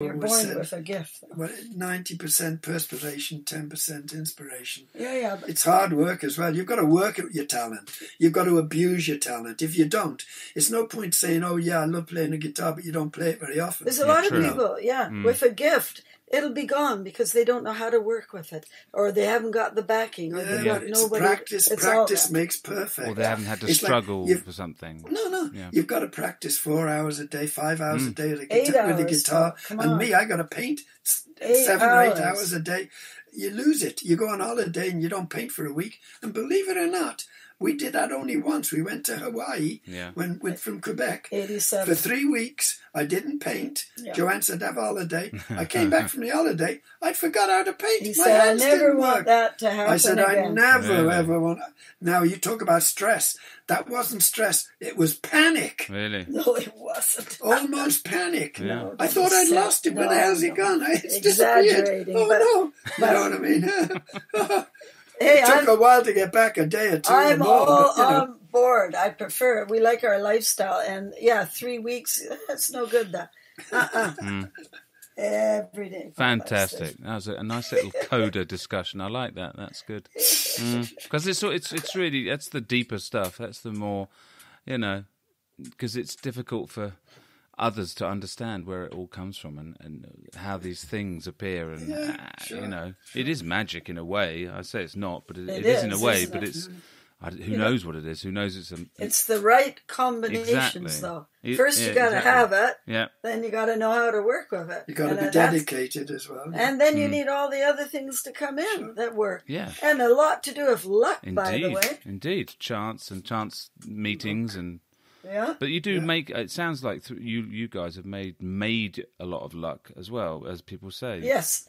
You're born with a gift. 90% perspiration, 10% inspiration. Yeah. It's hard work as well. You've got to work at your talent. You've got to abuse your talent. If you don't, it's no point saying, oh, yeah, I love playing a guitar, but you don't play it very often. There's a lot of people, with a gift. It'll be gone because they don't know how to work with it, or they haven't got the backing, or they've got nobody. Practice makes perfect. Or they haven't had to struggle for something. No. Yeah. You've got to practice 4 hours a day, 5 hours a day with a guitar. And me, I got to paint 7 or 8 hours a day. You lose it. You go on holiday and you don't paint for a week. And believe it or not, we did that only once. We went to Hawaii from Quebec. 87. For 3 weeks, I didn't paint. Yeah. Joanne said, have a holiday. I came back from the holiday. I'd forgot how to paint. He said, I never want that to happen. I said, I never, ever want. Now, you talk about stress. That wasn't stress. It was panic. Really? No, it wasn't. Almost panic. Yeah. No, I thought I'd lost it. Where the hell's he gone? It's disappeared. Oh, no. You know what I mean? Hey, it took a while to get back, a day or two. I'm all on board. I prefer it. We like our lifestyle. And 3 weeks, that's no good, that. Every day. Fantastic. That was a nice little coda discussion. I like that. That's good. Because it's really, that's the deeper stuff. That's the more, because it's difficult for others to understand where it all comes from and how these things appear, and it is magic in a way. I say it's not, but it is in a way. But it's who knows what it is? Who knows it's the right combinations, though. First, you got to have it. Yeah. Then you got to know how to work with it. You got to be dedicated as well. And then you need all the other things to come in that work. Yeah. And a lot to do with luck, by the way. Indeed, chance meetings and. Yeah. But you do make. It sounds like you guys have made a lot of luck as well, as people say. Yes.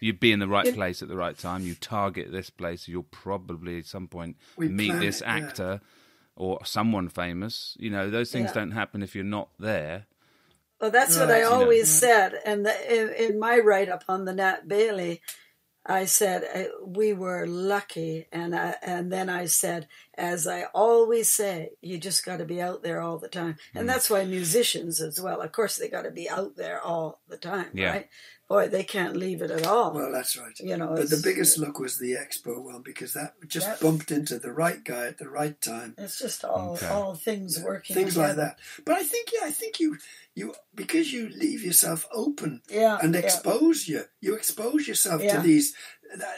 You'd be in the right place at the right time. You target this place, you'll probably at some point meet this actor or someone famous. Those things don't happen if you're not there. Well, that's what I always said, and in my write-up on the Nat Bailey, I said we were lucky, and then I said, as I always say, you just got to be out there all the time, and that's why musicians as well. Of course, they got to be out there all the time, right? Boy, they can't leave it at all. Well, that's right. But the biggest luck was the Expo one, because that just bumped into the right guy at the right time. It's just all things working. Things together. like that. But I think you because you leave yourself open and expose you expose yourself to these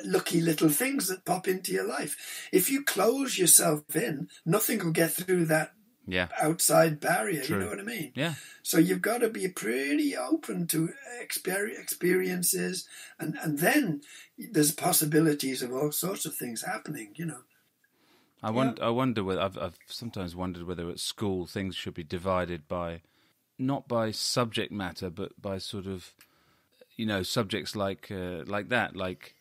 lucky little things that pop into your life. If you close yourself in, nothing will get through that outside barrier. True. You know what I mean? Yeah. So you've got to be pretty open to experiences, and then there's possibilities of all sorts of things happening. I wonder whether I've sometimes wondered whether at school things should be divided by, not by subject matter, but by sort of, subjects like that, like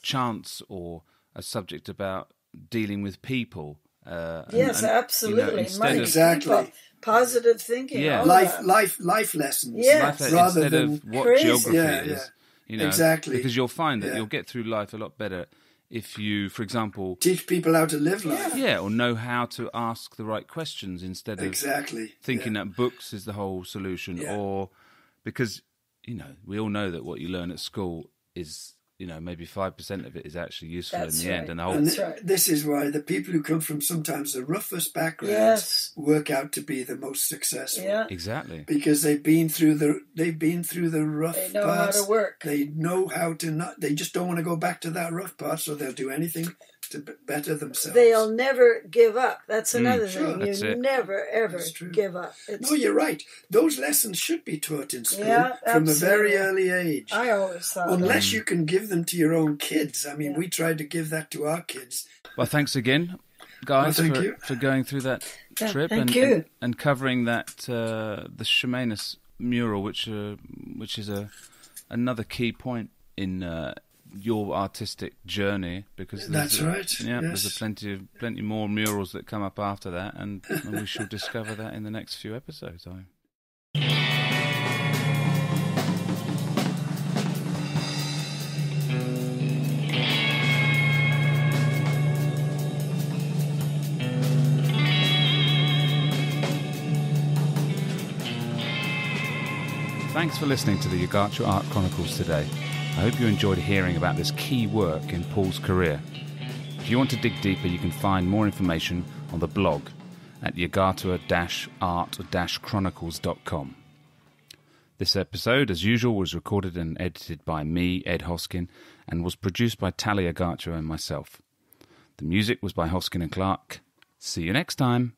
chance, or a subject about dealing with people. Yes, absolutely. Exactly. People, positive thinking. Yeah. Life lessons. Yes. Rather instead than of what crazy. geography is. Exactly. Because you'll find that you'll get through life a lot better if you, for example, teach people how to live life. Yeah, or know how to ask the right questions instead of thinking that books is the whole solution. Yeah. Or because, we all know that what you learn at school is, maybe 5% of it is actually useful in the end. And this is why the people who come from sometimes the roughest backgrounds work out to be the most successful. Yeah. Exactly. Because they've been through the rough parts. They know how to work. They know how to not. They just don't want to go back to that rough part, so they'll do anything to better themselves. They'll never give up. That's another thing. You never, ever give up. No, you're right. Those lessons should be taught in school from a very early age. I always thought Unless you can give them to your own kids. I mean, we tried to give that to our kids. Well, thanks again, guys, for going through that trip and covering that the Chemainus mural, which is another key point in your artistic journey, because that's right. Yeah, there's plenty more murals that come up after that, and we shall discover that in the next few episodes. Thanks for listening to the Yagatura Art Chronicles today. I hope you enjoyed hearing about this key work in Paul's career. If you want to dig deeper, you can find more information on the blog at yagatura-art-chronicles.com. This episode, as usual, was recorded and edited by me, Ed Hoskin, and was produced by Talia Yagatura and myself. The music was by Hoskin and Clark. See you next time.